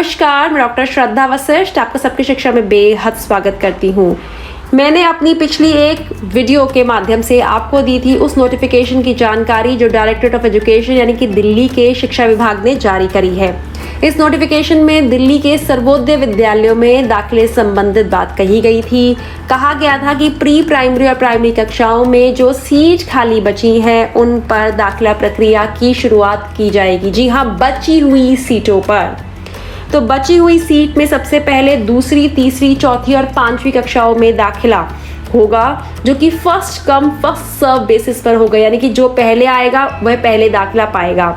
नमस्कार, मैं डॉक्टर श्रद्धा वशिष्ठ आपका सबकी शिक्षा में बेहद स्वागत करती हूँ। मैंने अपनी पिछली एक वीडियो के माध्यम से आपको दी थी उस नोटिफिकेशन की जानकारी जो डायरेक्टरेट ऑफ एजुकेशन यानी कि दिल्ली के शिक्षा विभाग ने जारी करी है। इस नोटिफिकेशन में दिल्ली के सर्वोदय विद्यालयों में दाखिले संबंधित बात कही गई थी। कहा गया था कि प्री प्राइमरी और प्राइमरी कक्षाओं में जो सीट खाली बची हैं उन पर दाखिला प्रक्रिया की शुरुआत की जाएगी। जी हाँ, बची हुई सीटों पर। तो बची हुई सीट में सबसे पहले दूसरी, तीसरी, चौथी और पांचवी कक्षाओं में दाखिला होगा, जो कि first come first serve basis पर होगा, यानी कि जो पहले आएगा वह पहले दाखिला पाएगा।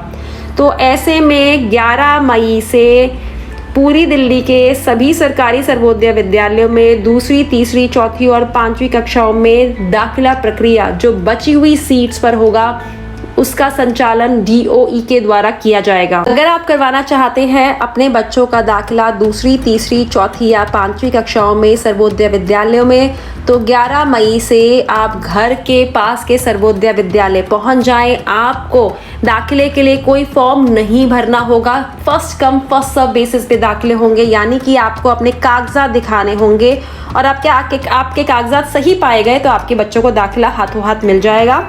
तो ऐसे में 11 मई से पूरी दिल्ली के सभी सरकारी सर्वोदय विद्यालयों में दूसरी, तीसरी, चौथी और पांचवी कक्षाओं में दाखिला प्रक्रिया जो बची हुई सीट्स पर होगा उसका संचालन DOE के द्वारा किया जाएगा। अगर आप करवाना चाहते हैं अपने बच्चों का दाखिला दूसरी, तीसरी, चौथी या पांचवी कक्षाओं में सर्वोदय विद्यालयों में, तो 11 मई से आप घर के पास के सर्वोदय विद्यालय पहुंच जाएं। आपको दाखिले के लिए कोई फॉर्म नहीं भरना होगा। First come first serve basis पे दाखिले होंगे, यानी कि आपको अपने कागजात दिखाने होंगे और आपके कागजात सही पाए गए तो आपके बच्चों को दाखिला हाथों हाथ मिल जाएगा।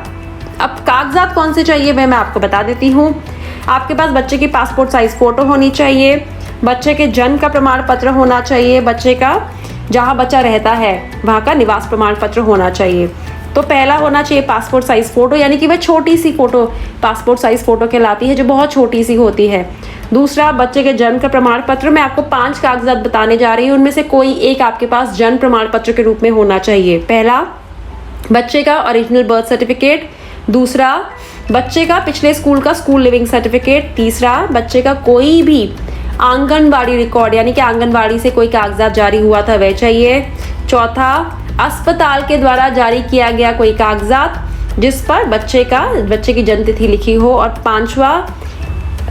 अब कागजात कौन से चाहिए मैं आपको बता देती हूँ। आपके पास बच्चे की पासपोर्ट साइज फोटो होनी चाहिए, बच्चे के जन्म का प्रमाण पत्र होना चाहिए, बच्चे का जहाँ बच्चा रहता है वहाँ का निवास प्रमाण पत्र होना चाहिए। तो पहला होना चाहिए पासपोर्ट साइज फोटो, यानी कि वह छोटी सी फोटो पासपोर्ट साइज फोटो कहलाती है, जो बहुत छोटी सी होती है। दूसरा, बच्चे के जन्म का प्रमाण पत्र। मैं आपको 5 कागजात बताने जा रही हूँ, उनमें से कोई एक आपके पास जन्म प्रमाण पत्र के रूप में होना चाहिए। पहला, बच्चे का ओरिजिनल बर्थ सर्टिफिकेट। दूसरा, बच्चे का पिछले स्कूल का स्कूल लिविंग सर्टिफिकेट। तीसरा, बच्चे का कोई भी आंगनबाड़ी रिकॉर्ड, यानी कि आंगनबाड़ी से कोई कागजात जारी हुआ था वह चाहिए। चौथा, अस्पताल के द्वारा जारी किया गया कोई कागजात जिस पर बच्चे की जन्म तिथि लिखी हो। और पांचवा,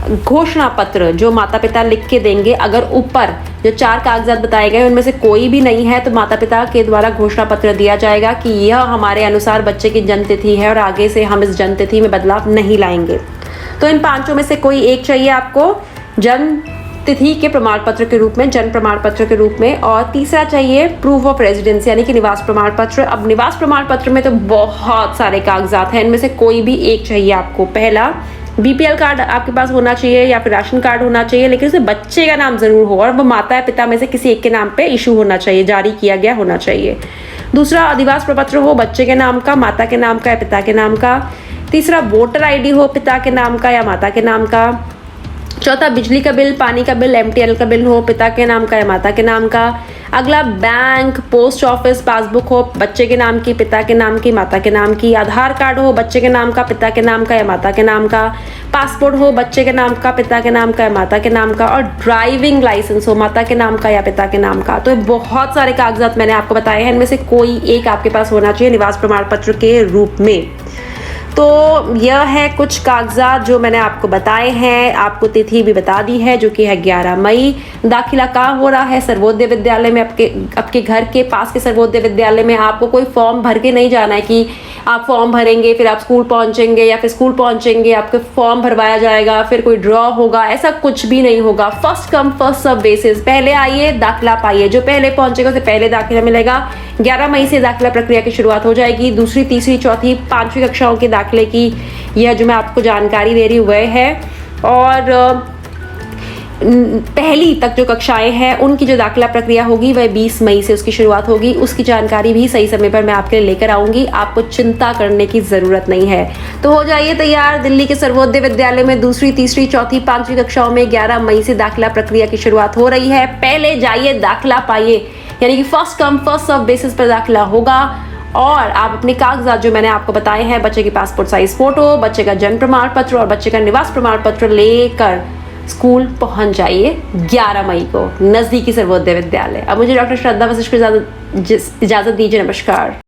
घोषणा पत्र जो माता पिता लिख के देंगे। अगर ऊपर जो 4 कागजात बताए गए उनमें से कोई भी नहीं है तो माता पिता के द्वारा घोषणा पत्र दिया जाएगा कि यह हमारे अनुसार बच्चे की जन्म तिथि है और आगे से हम इस जन्म तिथि में बदलाव नहीं लाएंगे। तो इन 5 में से कोई एक चाहिए आपको जन्म तिथि के प्रमाण पत्र के रूप में, जन्म प्रमाण पत्र के रूप में। और तीसरा चाहिए प्रूफ ऑफ रेजिडेंस, यानी कि निवास प्रमाण पत्र। अब निवास प्रमाण पत्र में तो बहुत सारे कागजात हैं, इनमें से कोई भी एक चाहिए आपको। पहला, BPL कार्ड आपके पास होना चाहिए या फिर राशन कार्ड होना चाहिए, लेकिन उसमें बच्चे का नाम जरूर हो और वो माता या पिता में से किसी एक के नाम पे इशू होना चाहिए, जारी किया गया होना चाहिए। दूसरा, अधिवास प्रपत्र हो बच्चे के नाम का, माता के नाम का या पिता के नाम का। तीसरा, वोटर ID हो पिता के नाम का या माता के नाम का। चौथा, बिजली का बिल, पानी का बिल, MTL का बिल हो पिता के नाम का या माता के नाम का। अगला, बैंक, पोस्ट ऑफिस पासबुक हो बच्चे के नाम की, पिता के नाम की, माता के नाम की। आधार कार्ड हो बच्चे के नाम का, पिता के नाम का या माता के नाम का। पासपोर्ट हो बच्चे के नाम का, पिता के नाम का या माता के नाम का। और ड्राइविंग लाइसेंस हो माता के नाम का या पिता के नाम का। तो बहुत सारे कागजात मैंने आपको बताए हैं, इनमें से कोई एक आपके पास होना चाहिए निवास प्रमाण पत्र के रूप में। तो यह है कुछ कागजात जो मैंने आपको बताए हैं। आपको तिथि भी बता दी है जो कि है 11 मई। दाखिला कहाँ हो रहा है? सर्वोदय विद्यालय में, आपके घर के पास के सर्वोदय विद्यालय में। आपको कोई फॉर्म भर के नहीं जाना है कि आप फॉर्म भरेंगे फिर आप स्कूल पहुंचेंगे या फिर स्कूल पहुंचेंगे आपके फॉर्म भरवाया जाएगा फिर कोई ड्रॉ होगा, ऐसा कुछ भी नहीं होगा। First come first serve basis, पहले आइए दाखिला पाइए, जो पहले पहुंचेगा उसे पहले दाखिला मिलेगा। 11 मई से दाखिला प्रक्रिया की शुरुआत हो जाएगी। दूसरी, तीसरी, चौथी, पांचवी कक्षाओं के दाखिले की यह जो मैं आपको जानकारी दे रही हूँ वह है। और पहली तक जो कक्षाएं हैं उनकी जो दाखिला प्रक्रिया होगी वह 20 मई से उसकी शुरुआत होगी। उसकी जानकारी भी सही समय पर मैं आपके लिए लेकर आऊंगी, आपको चिंता करने की जरूरत नहीं है। तो हो जाइए तैयार, दिल्ली के सर्वोदय विद्यालय में दूसरी, तीसरी, चौथी, पांचवी कक्षाओं में 11 मई से दाखिला प्रक्रिया की शुरुआत हो रही है। पहले जाइए दाखिला पाइए, यानी कि first come first serve basis पर दाखिला होगा। और आप अपने कागजात जो मैंने आपको बताए हैं, बच्चे की पासपोर्ट साइज फोटो, बच्चे का जन्म प्रमाण पत्र और बच्चे का निवास प्रमाण पत्र लेकर स्कूल पहुंच जाइए 11 मई को नजदीकी सर्वोदय विद्यालय। अब मुझे डॉक्टर श्रद्धा वशिष्ठ को इजाजत दीजिए। नमस्कार।